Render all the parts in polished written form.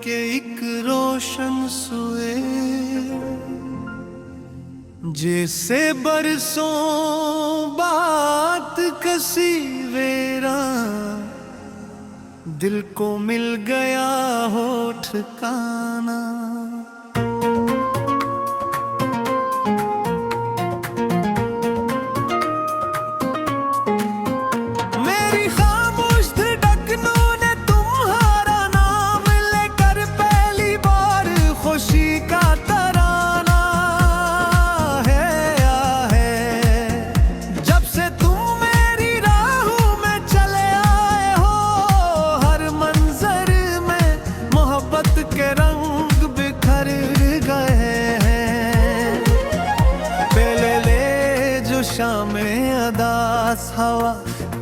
के एक रोशन सुए, जैसे बरसों बात कसी वेरा, दिल को मिल गया हो ठिकाना। शामें अदास हवा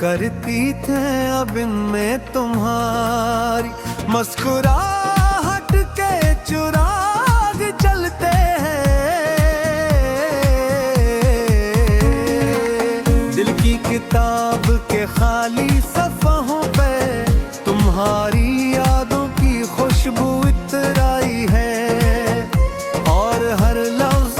करती थे अब इनमें तुम्हारी मुस्कुराहट के चुराग चलते हैं। दिल की किताब के खाली सफ़हों पे तुम्हारी यादों की खुशबू इतराई है, और हर लफ्ज़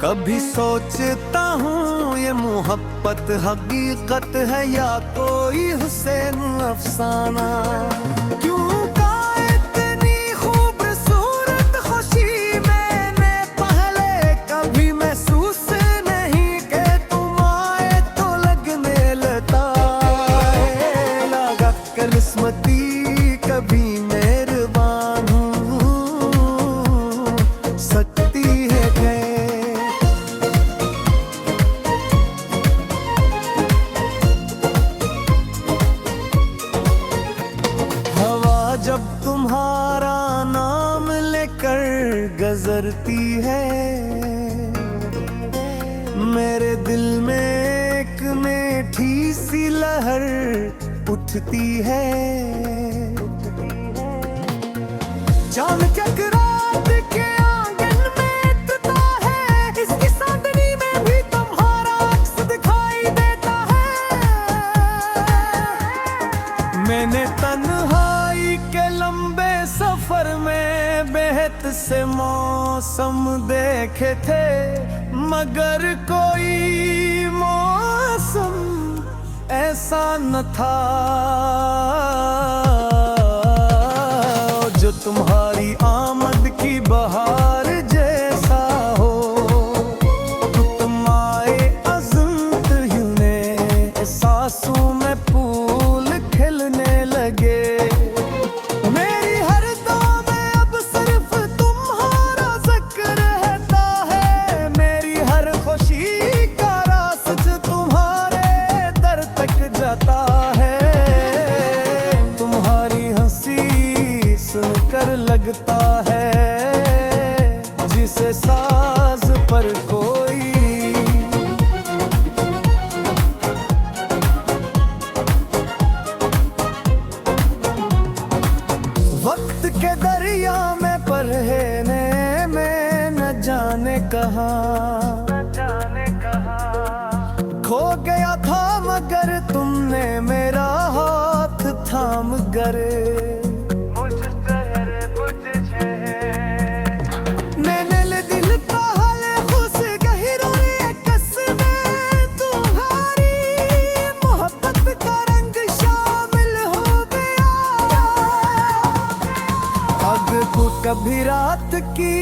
कभी सोचता हूँ ये मोहब्बत हकीकत है या कोई हुसैन अफसाना। क्यों का इतनी खूबसूरत खुशी मैंने पहले कभी महसूस नहीं कि तुम आए तो लगने लगता है। लगा किस्मती कभी मेहरबान हूँ, सकती है कि जब तुम्हारा नाम लेकर गुजरती है, मेरे दिल में एक मीठी सी लहर उठती है। चांद चकरात के आंगन में तुता है, इसकी चांदनी में भी तुम्हारा अक्स दिखाई देता है। मैंने तन्हाई के लंबे सफर में बेहद से मौसम देखे थे, मगर कोई मौसम ऐसा न था जो तुम्हारी आमद की बहार जैसा हो। तुम आए अज़्म यूं ने एहसासों में फूल खिलने लगे। मेरी हर दुआ में अब सिर्फ तुम्हारा जिक्र रहता है, मेरी हर खुशी का रास्ता तुम्हारे दर तक जाता है। तुम्हारी हंसी सुनकर लगता है जिसे साज पर कोई वक्त के दरिया में परहेने में न जाने कहाँ खो गया था, मगर तुमने मेरा हाथ थाम कर मैंने दिल का हाल खुश गहरों कसमें तुम्हारी मोहब्बत का रंग शामिल हो गया। अब तो कभी रात की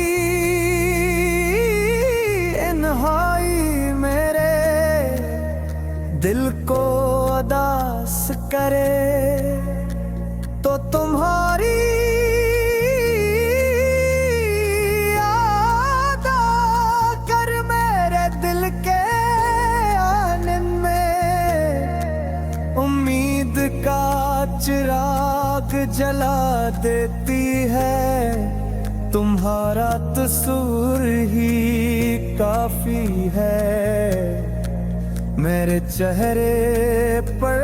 इन्हाई मेरे दिल को उदास करे, तो तुम्हारी याद आकर मेरे दिल के आंगन में उम्मीद का चिराग जला देती है। तुम्हारा तस्वीर ही काफी है मेरे चेहरे पर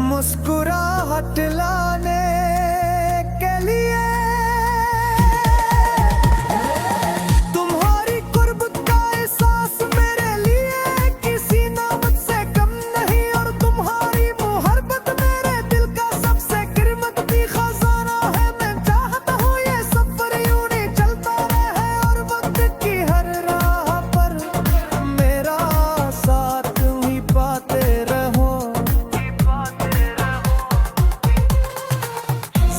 मुस्कुराहट लाने के लिए। तुम्हारी कुर्बत का एहसास मेरे लिए किसी नामत से कम नहीं, और तुम्हारी मोहब्बत मेरे दिल का सबसे कीमती खजाना है। मैं चाहता हूँ ये सफर यूं ही चलता रहे, और वक्त की हर राह पर मेरा साथ ही पाते रहो।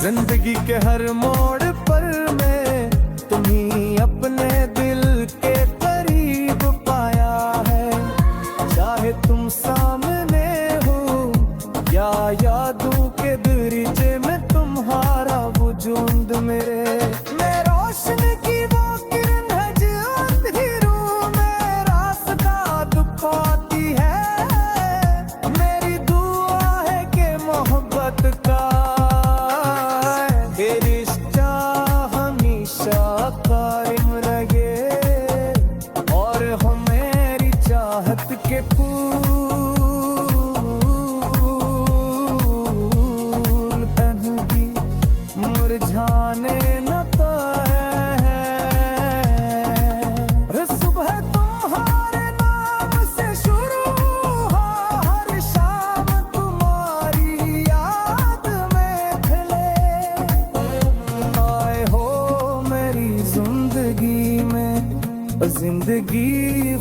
जिंदगी के हर मोड़ पर मैं तुम्हीं अपने दिल के करीब पाया है। चाहे तुम सामने हो या यादों के दरिजे में तुम्हारा वजूद मेरे मैं रोशनी की वो किरण है जो अंधेरों में रास्ता दिखाती है। मेरी दुआ है कि मोहब्बत का ये रिश्ता हमेशा कायम रहे, और हो मेरी चाहत के फूल कभी मुरझाने न पाए। सुबह तुम्हारे नाम से शुरू हो, हर शाम तुम्हारी याद में खिले। आए हो मेरी जिंदगी में, जिंदगी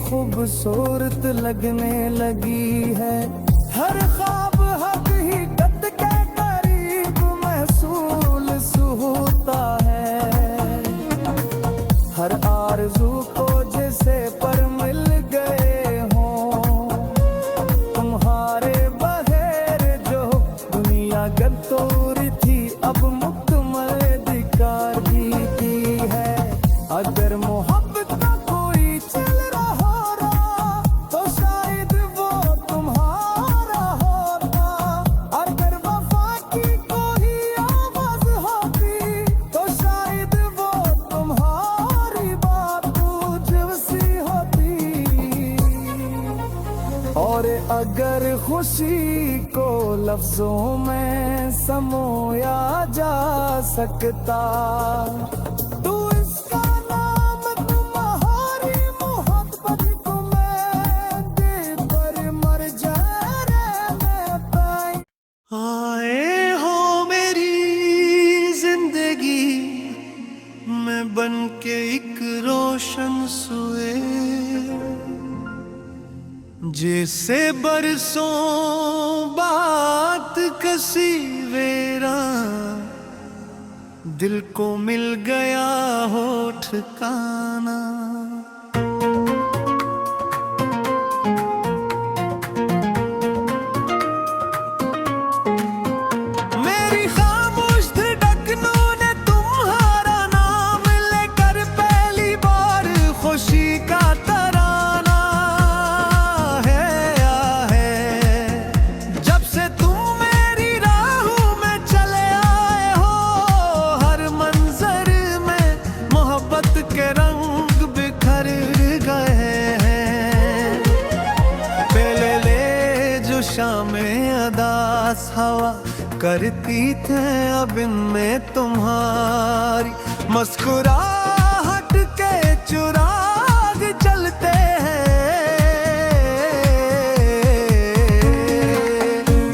खूबसूरत लगने लगी है। हर ख्वाब हकीकत के करीब महसूस होता है। हर आरज़ू को जैसे पर मिल गए हों तुम्हारे बगैर जो दुनिया गंतोर थी अब मुकम्मल अधिकार जीती है। अगर मोहब्बत का कोई चल रहा तो शायद वो तुम्हारा होता, अगर वफा की कोई आवाज होती तो शायद वो तुम्हारी बात जैसी होती। और अगर खुशी को लफ्जों में समोया जा सकता तो इसका नाम तुम्हारी मोहब्बत को मैं दे पर मर जाने पाई। आए हो मेरी जिंदगी में बन के एक रोशन सुए, जैसे बरसों बात कसी वेरा दिल को मिल गया हो ठिकाना। मेरी खामोश धड़कनों ने तुम्हारा नाम लेकर पहली बार खुशी का तराना है आया है। जब से तुम मेरी राहों में चले आए हो, हर मंजर में मोहब्बत के रंग बिखर गए हैं। पहले ले जो शामें अदास हवा करती थे, अब इनमें तुम्हारी मुस्कुराहट के चुराग चलते हैं।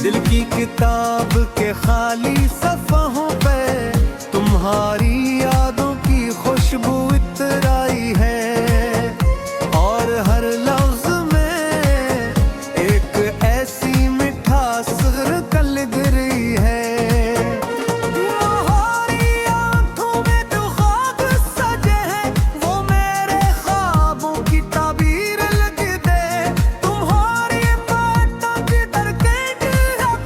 दिल की किताब के खाली सफ़हों पे तुम्हारी यादों की खुशबू इतराई है, और हर लफ्ज में एक ऐसी मिठास कल गिरी है। तुम्हारी आंखों में जो ख्वाब सजे हैं वो मेरे ख्वाबों की ताबीर लग दे। तुम्हारी बातों की दरकें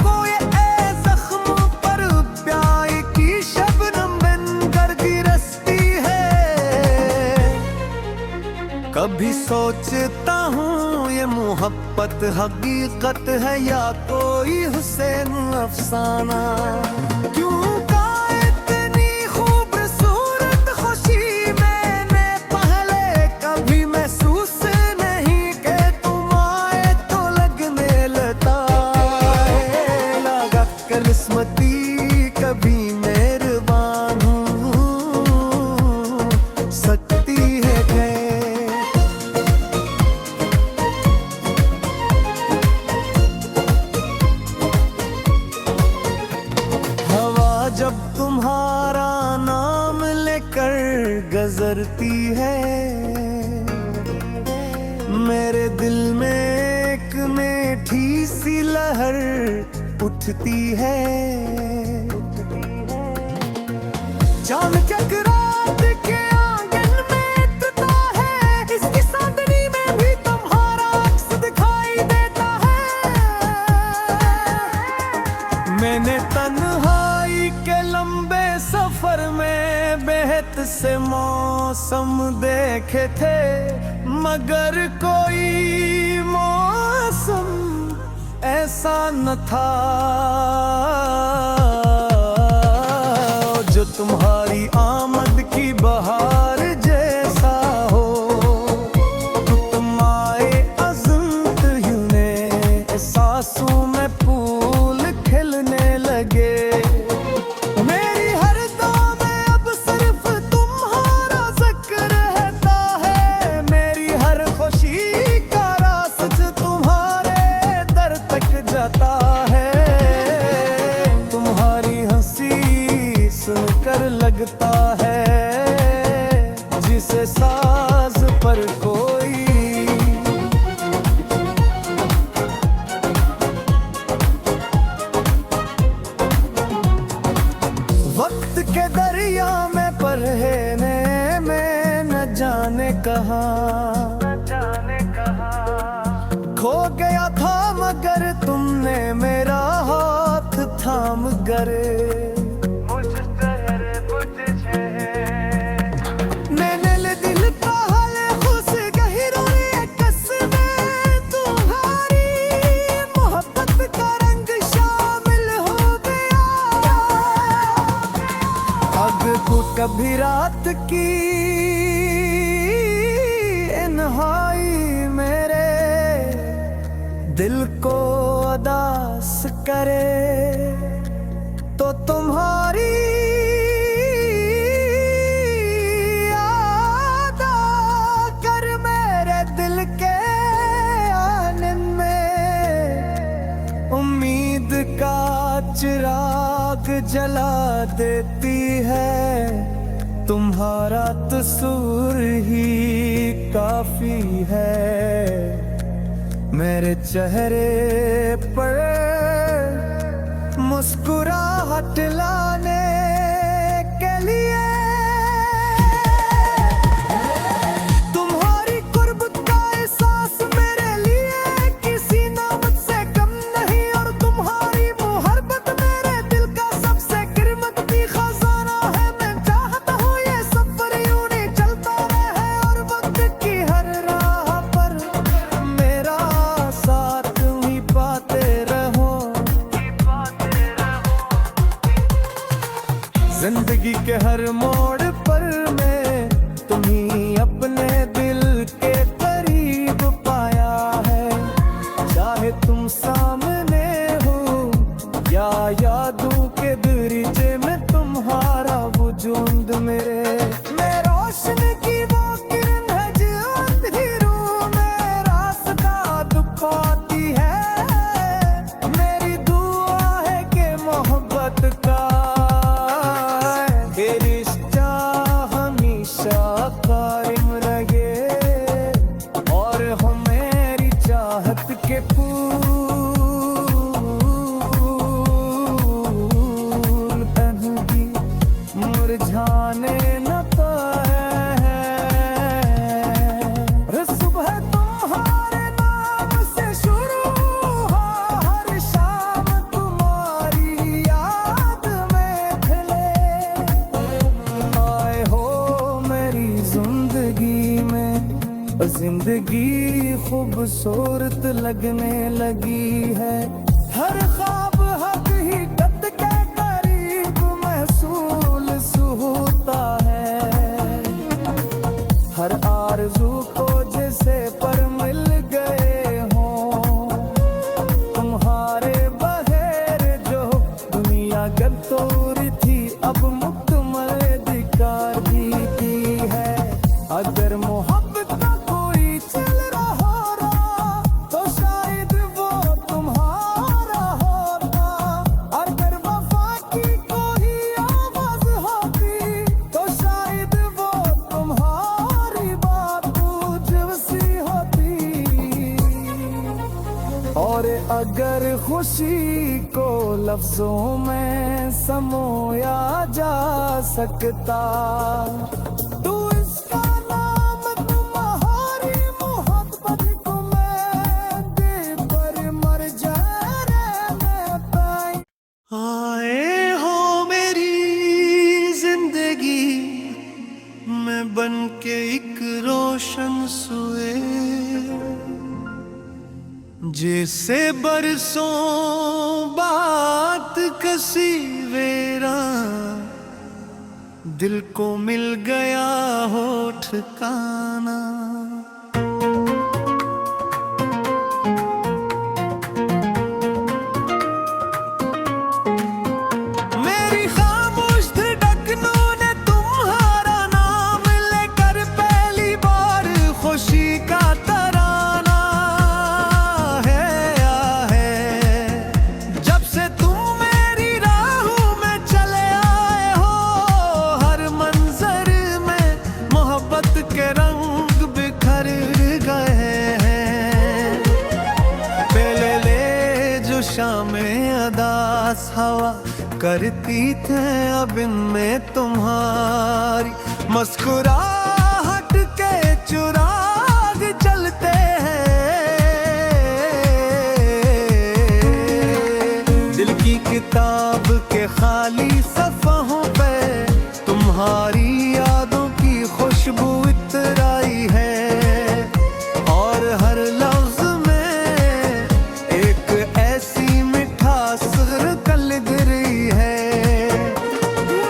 कोई ए जख्म पर प्यार की शबनम बनकर गिरसती है। कभी सोचता हूँ ये मोहब्बत हकीकत है या कोई हुसैन अफसाना। क्यों का इतनी खूबसूरत किस्मती कभी मेहरबान हूँ सकती है खैर। हवा जब तुम्हारा नाम लेकर गुजरती है, मेरे दिल में एक मीठी सी लहर उठती है। चांद चकरात के आंगन में टूटा है, इसकी चांदनी में भी तुम्हारा अक्स दिखाई देता है। मैंने तन्हाई के लंबे सफर में बेहद से मौसम देखे थे, मगर कोई मौसम ऐसा न था जो तुम्हारी आमद की बहार जैसा हो। तुम आए अज़्म यूं ने सांसों में फूल खिलने लगे। मेरी हर दुआ में अब सिर्फ तुम्हारा जिक्र रहता है, मेरी हर खुशी का रास्ता तुम्हारे दर तक जाता है। तुम्हारी हंसी सुनकर लगता है जिसे साज पर कोई वक्त के दरिया में परहेने में न जाने कहाँ खो गया था, मगर तुमने मेरा हाथ थाम कर मैंने दिल का हाल खुश गहिरों कसमें तुम्हारी मोहब्बत का रंग शामिल हो गया। अब को कभी रात की इन्हाई मेरे दिल को उदास करे, तो तुम्हारी याद आकर मेरे दिल के आंगन में उम्मीद का चिराग जला देती है। तुम्हारा तस्वीर ही काफी है मेरे चेहरे पर मुस्कुराहट लाने के लिए। तुम्हारी कुर्बत का एहसास मेरे लिए किसी नामत से कम नहीं, और तुम्हारी मोहब्बत मेरे दिल का सबसे कीमती खजाना है। मैं चाहता हूँ ये सफर यूं ही चलता रहे, और वक्त की हर राह पर मेरा साथ ही पाते रहो। जिंदगी के हर मोड़ पर मैं तुम्ही अपने दिल के करीब पाया है। चाहे तुम सामने हो या यादों के दरिजे में तुम्हारा वजूद मेरे मैं रोशनी की वो किरण है जो अंधेरों में रास्ता दिखाती है। मेरी दुआ है कि मोहब्बत का रिश्ता हमेशा कायम रहे, और हो मेरी चाहत के फूल तन्ही मुरझाने न पाए। सुबह तुम्हारे नाम से शुरू हो, हर शाम तुम्हारी याद में खिले। आए हो मेरी जिंदगी में, जिंदगी खूबसूरत लगने लगी है। हर ख्वाब हकीकत के करीब महसूस होता है। हर आरज़ू को जैसे पर मिल गए हों तुम्हारे बहेर जो खुशी को लफ्जों में समोया जा सकता। तू इसका नाम तुम्हारी मोहब्बत को मैं दे पर मर जाए पाई। आए हो मेरी जिंदगी में बन के एक रोशन सुए, जैसे बरसों बात कसी वेरा दिल को मिल गया हो ठिकाना। मेरी खामोश धड़कनों ने तुम्हारा नाम लेकर पहली बार खुशी का तराना है है। जब से तुम मेरी राहों में चले आए हो, हर मंजर में मोहब्बत के रंग बिखर गए हैं। पहले ले जो शामें अदास हवा करती थे, अब इनमें तुम्हारी मुस्कुराहट के चुराग चलते हैं। दिल की किताब के खाली सफ़हों पे तुम्हारी यादों की खुशबू इतराई है, और हर लफ्ज में एक ऐसी मिठास कल गिरी है।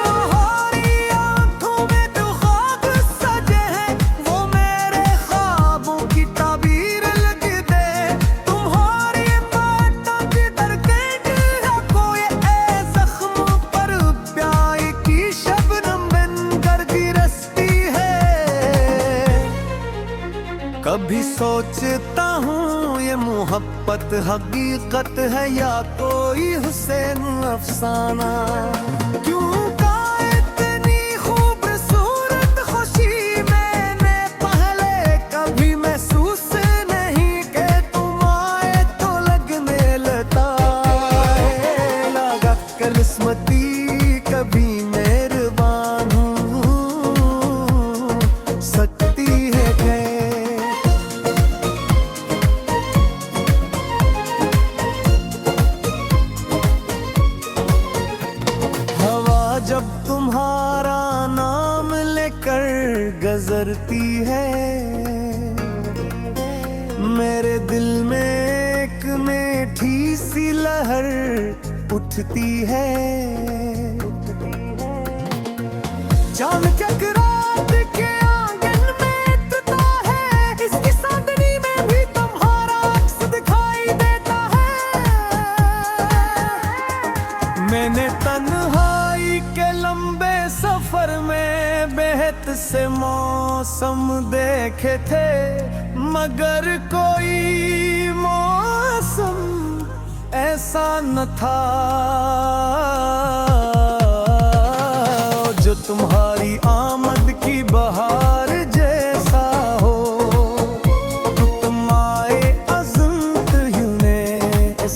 तुम्हारी आंखों में जो ख्वाब सजे हैं, वो मेरे ख्वाबों की ताबीर लग दे। तुम्हारी बातों की दरकेट है कोई ए जख्मों पर प्यार की शबनम बनकर गिरसती है। कभी सोचता हूँ ये मोहब्बत हकीकत है या कोई हुसैन अफसाना। क्यों का इतनी खूबसूरत खुशी मैंने पहले कभी महसूस नहीं कि तुम आए तो लगने लगता है। लगा किस्मती कभी मेहरबान हूँ सकती है कि हवा जब तुम्हारा नाम लेकर गुजरती है, मेरे दिल में एक मीठी सी लहर उठती है। चांद के रात के आंगन में तुता है, इसकी चांदनी में भी तुम्हारा अक्स दिखाई देता है। मैंने तन्हाई के लंबे सफर में बेहद से मौसम देखे थे, मगर कोई मौसम ऐसा न था जो तुम्हारी आमद की बहार जैसा हो। तुम आए अज़्म यूं ने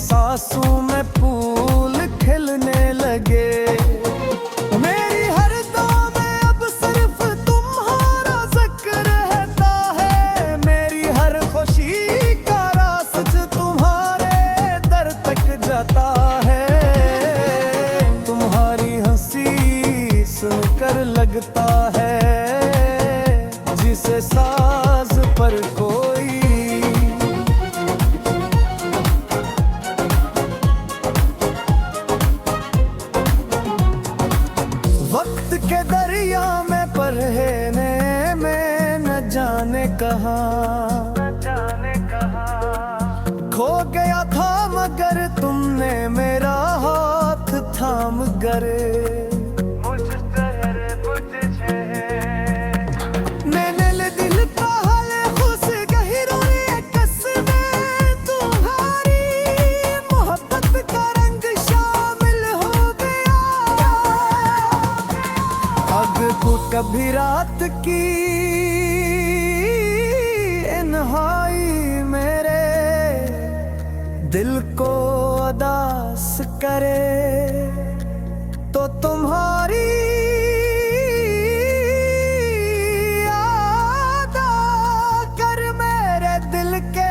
सांसों में फूल खिलने लगे। मेरी हर दुआ में अब सिर्फ तुम्हारा जिक्र रहता है, मेरी हर खुशी का रास्ता तुम्हारे दर तक जाता है। तुम्हारी हंसी सुनकर लगता है जिसे साज पर कोई वक्त के दरिया में परहेने में न जाने कहाँ खो गया था, मगर तुमने मेरा हाथ थाम कर मैंने ले दिल का हाल खुश गहरी कसमें तुम्हारी मोहब्बत का रंग शामिल हो गया। अब को कभी रात की इन्हाई मेरे दिल को अदास करे तो तुम्हारी याद कर मेरे दिल के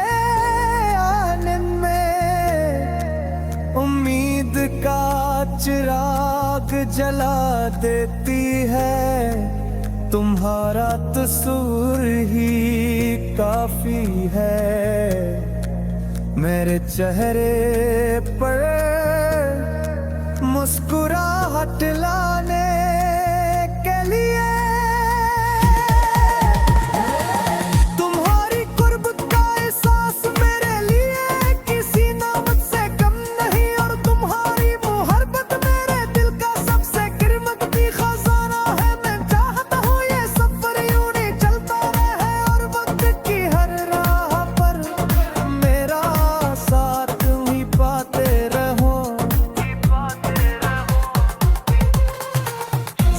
आनन में उम्मीद का चिराग जला देती है। तुम्हारा तस्वीर ही काफी है मेरे चेहरे पर मुस्कुराहट लाने के लिए। तुम्हारी कुर्ब का एहसास मेरे लिए किसी नामत से कम नहीं, और तुम्हारी मोहब्बत मेरे दिल का सबसे कीमती खजाना है। मैं चाहता हूँ ये सफर यूं ही चलता रहे और वक्त की हर राह पर मेरा साथ ही पाते रहो।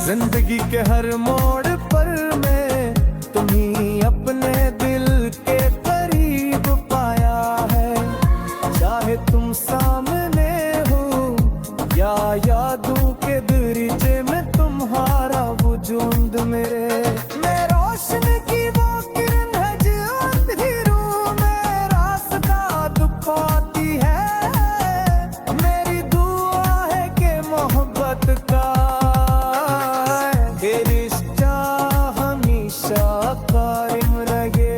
जिंदगी के हर मोड़ पर मैं तुम्हीं अपने दिल के करीब पाया है। चाहे तुम सामने हो या यादों के दरीचे में तुम्हारा वजूद मैं रोशनी की वो किरण है जो अंधेरों में रास्ता दिखाती है। मेरी दुआ है कि मोहब्बत का ये रिश्ता हमेशा कायम रहे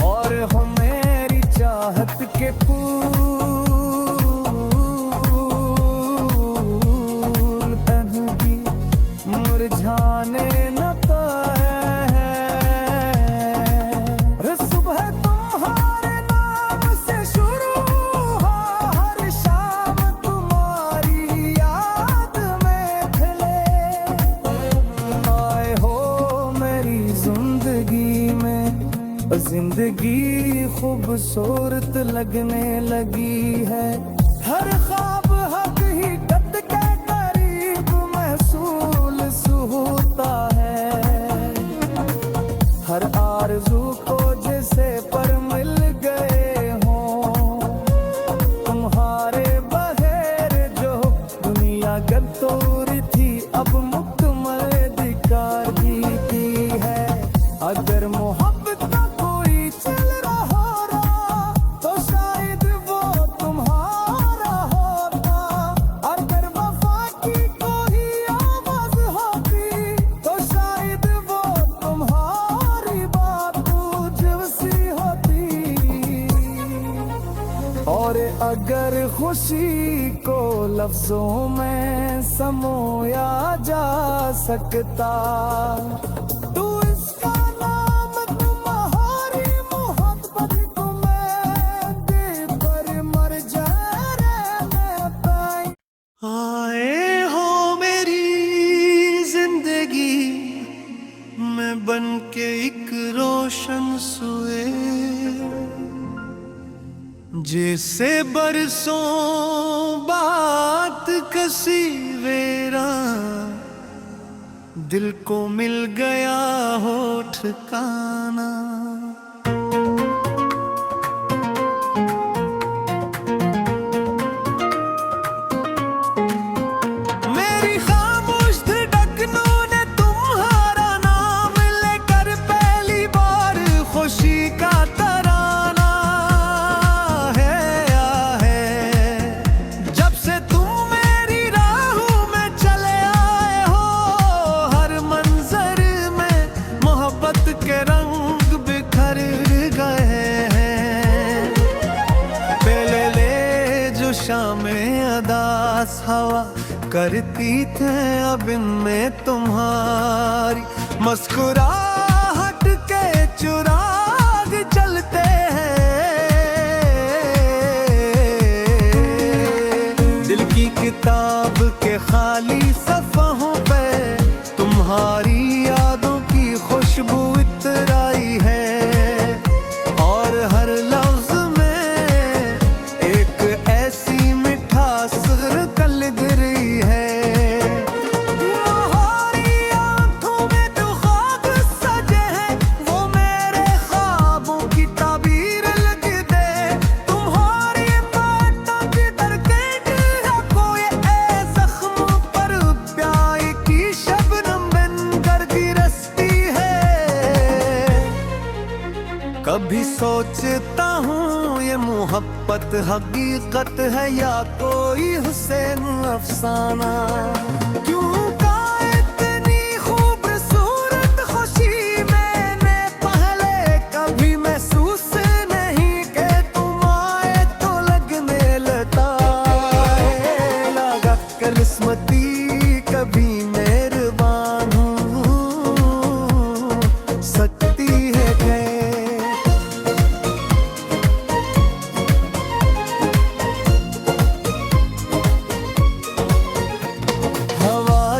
और हो मेरी चाहत के फूल तन्ही मुरझाने न पाए। सुबह तुम्हारे नाम से शुरू हो, हर शाम तुम्हारी याद में खिले। आए हो मेरी जिंदगी में, जिंदगी खूबसूरत लगने लगी है। हर ख्वाब हकीकत के करीब महसूस होता है। हर आरज़ू को जैसे पर मिल गए हों तुम्हारे बगैर जो दुनिया गलतोर थी अब मुकम्मल अधिकार दी है। अगर मोहब्बत का कोई चल रहा तो शायद वो तुम्हारा होता। अगर वफा की कोई आवाज होती तो शायद वो तुम्हारी बात जैसी होती। और अगर खुशी को लफ्जों में समोया जा सकता तो इसका नाम तुम्हारी मोहब्बत को मैं दे पर मर जाने पाई। आए हो मेरी जिंदगी में बन के एक रोशन सुए, जैसे बरसों बात कसी वेरा दिल को मिल गया हो ठिकाना। मेरी खामोश धड़कनों ने तुम्हारा नाम लेकर पहली बार खुशी का तराना है जब से तुम मेरी राहों में चले आए हो। हर मंजर में मोहब्बत के रंग बिखर गए हैं। पहले ले जो शामें अदास हवा करती थे अब इनमें तुम्हारी मुस्कुराहट के चुराग चलते हैं। दिल की किताब के खाली सफ़हों पे तुम्हारी यादों की खुशबू इतराई है। और हर लफ्ज में एक ऐसी मिठास कल गिरी है। तुम्हारी आंखों में जो ख्वाब सजे हैं वो मेरे ख्वाबों की ताबीर लिख दे। तुम्हारी बातों की कभी सोचता हूँ ये मोहब्बत हकीकत है या कोई हुसैन अफसाना। क्यों का इतनी खूबसूरत खुशी मैंने पहले कभी महसूस नहीं कि तुम आए तो लगने लगता है। लगा किस्मती कभी मेहरबान हूँ सकती है कि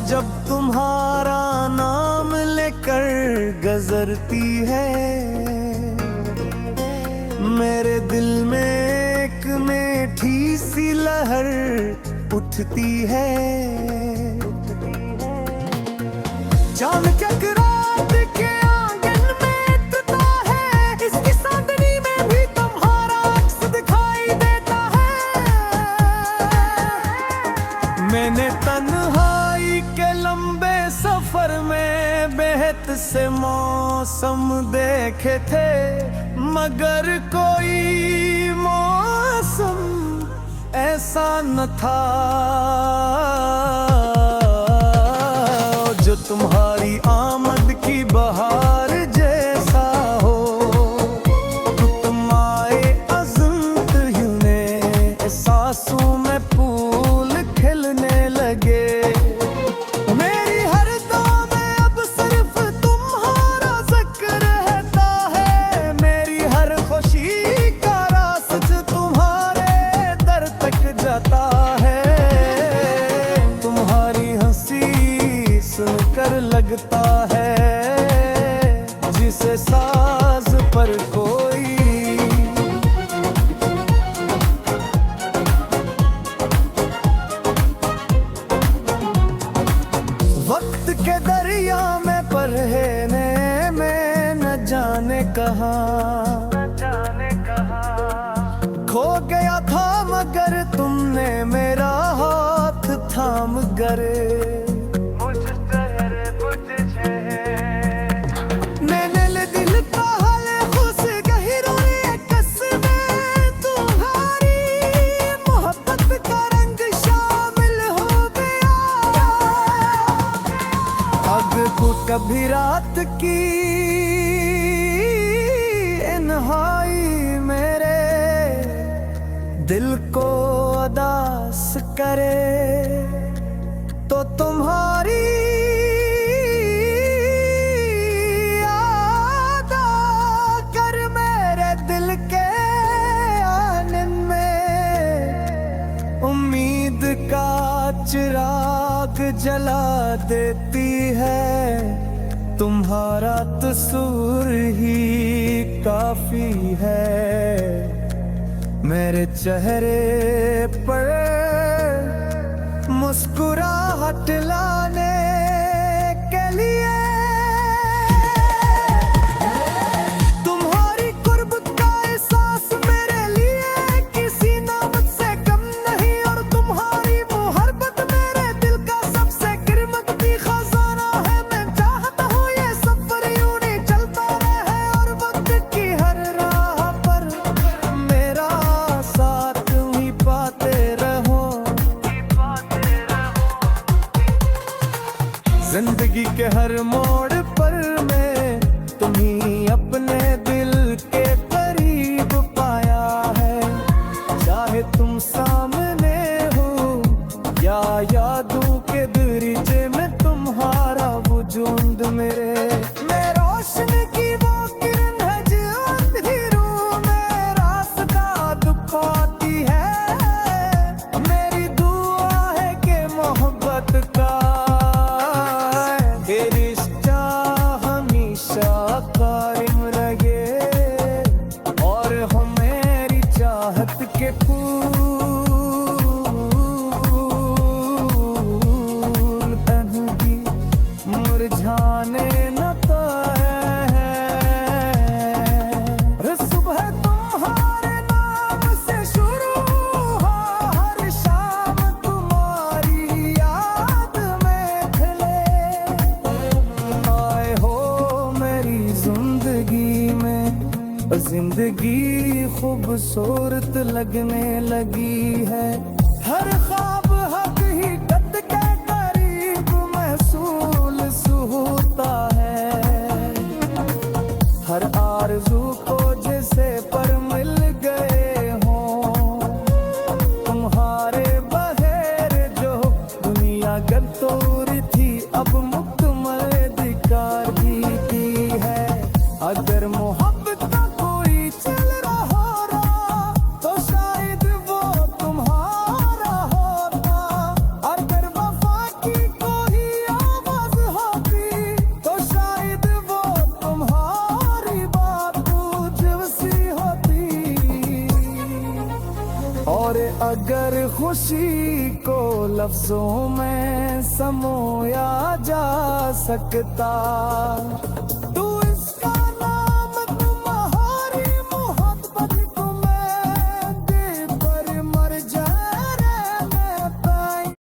जब तुम्हारा नाम लेकर गुजरती है मेरे दिल में एक मीठी सी लहर उठती है। चांद चकरात के आंगन में तुता है, इसकी चांदनी में भी तुम्हारा अक्स दिखाई देता है। मैंने तन्हाई के लंबे सफर में बेहद से मौसम देखे थे, मगर कोई मौसम ऐसा न था जो तुम्हारी आमद की बहार जैसा हो। तुम आए अज़्म यूं ने एहसासों में फूल खिलने लगे। मेरी हर दुआ में अब सिर्फ तुम्हारा जिक्र रहता है, मेरी हर खुशी का रास्ता तुम्हारे दर तक जाता है। तुम्हारी हंसी सुनकर लगता है जिसे साज पर कोई वक्त के दरिया में परहेने में न जाने कहाँ खो गया था, मगर तुमने मेरा हाथ थाम कर मैंने दिल का हाल खुश गहरी कसमें तुम्हारी मोहब्बत का रंग शामिल हो गया। अब को कभी रात की इन्हाई मेरे दिल को उदास करे तो तुम्हारी याद आकर मेरे दिल के आंगन में उम्मीद का चिराग जला देती है। तुम्हारा तस्वीर ही काफी है मेरे चेहरे पर मुस्कुराहट लाने के लिए। तुम्हारी कुर्ब का एहसास मेरे लिए किसी नामत से कम नहीं, और तुम्हारी मोहब्बत मेरे दिल का सबसे कीमती खजाना है। मैं चाहता हूँ ये सफर यूं ही चलता रहे और वक्त की हर राह पर मेरा साथ ही पाते रहो। जिंदगी के हर मोड़ पर मैं तुम्ही अपने दिल के करीब पाया है। चाहे तुम सामने हो या यादों के दरीचे में तुम्हारा वजूद मेरे मैं रोशनी की वो किरण है जो अंधेरों में रास्ता दिखाती है। मेरी दुआ है कि मोहब्बत का रिश्ता हमेशा कायम रहे और हो मेरी चाहत के फूल तन्गी मुरझाने न पाए। सुबह तुम्हारे नाम से शुरू हो हर शाम तुम्हारी याद जिंदगी खूबसूरत लगने लगी है। हर ख्वाब हकीकत के करीब महसूस होता है। हर आरज़ू को जैसे पर मिल गए हों तुम्हारे बहेर जो दुनिया गंतोरी थी अब मुकम्मल अधिकार की है। अगर मोहब्बत का कोई चल रहा तो शायद वो तुम्हारा होता। अगर वफा की कोई आवाज होती तो शायद वो तुम्हारी बात जैसी होती। और अगर खुशी को लफ्जों में समोया जा सकता